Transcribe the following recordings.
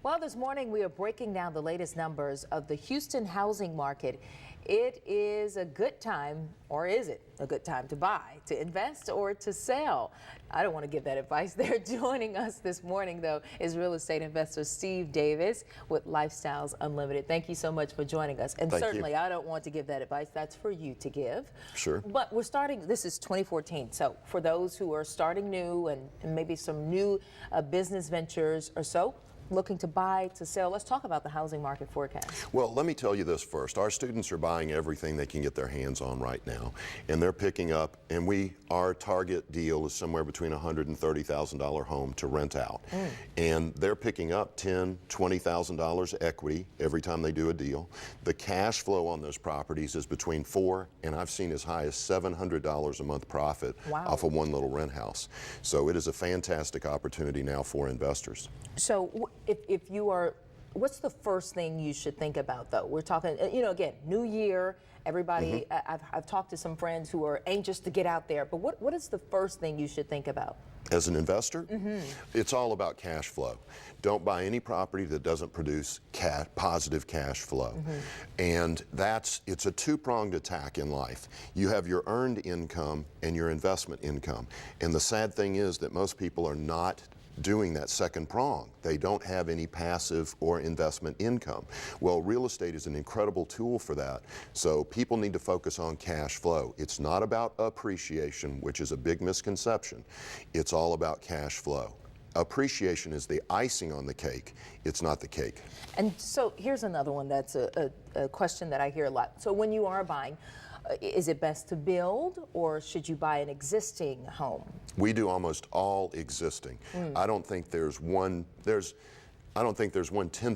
Well, this morning we are breaking down the latest numbers of the Houston housing market. It is a good time, or is it a good time to buy, to invest, or to sell? I don't want to give that advice there. Joining us this morning, though, is real estate investor Steve Davis with Lifestyles Unlimited. Thank you so much for joining us. And certainly, I don't want to give that advice. That's for you to give. Sure. But we're starting, this is 2014. So for those who are starting new and maybe some new business ventures or so, looking to buy, to sell, let's talk about the housing market forecast. Well, let me tell you this first. Our students are buying everything they can get their hands on right now, and they're picking up, and our target deal is somewhere between $130,000 and $130,000 home to rent out. And they're picking up $10,000, $20,000 equity every time they do a deal. The cash flow on those properties is between $400 and I've seen as high as $700 a month profit off of one little rent house. So it is a fantastic opportunity now for investors. So if you are, what's the first thing you should think about, though? We're talking, again, new year, everybody, I've talked to some friends who are anxious to get out there, but what is the first thing you should think about? As an investor, it's all about cash flow. Don't buy any property that doesn't produce positive cash flow. And it's a two-pronged attack in life. You have your earned income and your investment income. And the sad thing is that most people are not doing that second prong. They don't have any passive or investment income. Well, real estate is an incredible tool for that. So people need to focus on cash flow. It's not about appreciation, which is a big misconception. It's all about cash flow. Appreciation is the icing on the cake. It's not the cake. And so here's another one that's a question that I hear a lot. So when you are buying, is it best to build, or should you buy an existing home? We do almost all existing. I don't think there's 1/10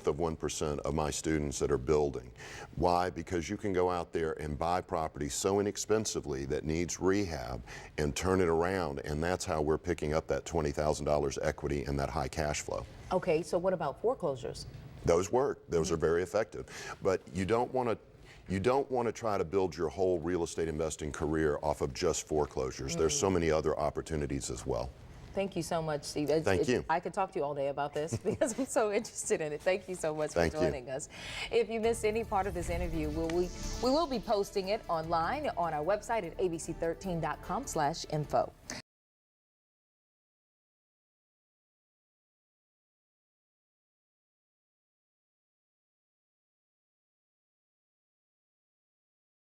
of 1% of my students that are building. Why? Because you can go out there and buy property so inexpensively that needs rehab and turn it around, and that's how we're picking up that $20,000 equity and that high cash flow. Okay, so what about foreclosures? Those work. Those are very effective. But you don't want to try to build your whole real estate investing career off of just foreclosures. There's so many other opportunities as well. Thank you so much, Steve. Thank you. I could talk to you all day about this because I'm so interested in it. Thank you so much for joining us. If you missed any part of this interview, we will be posting it online on our website at abc13.com/info.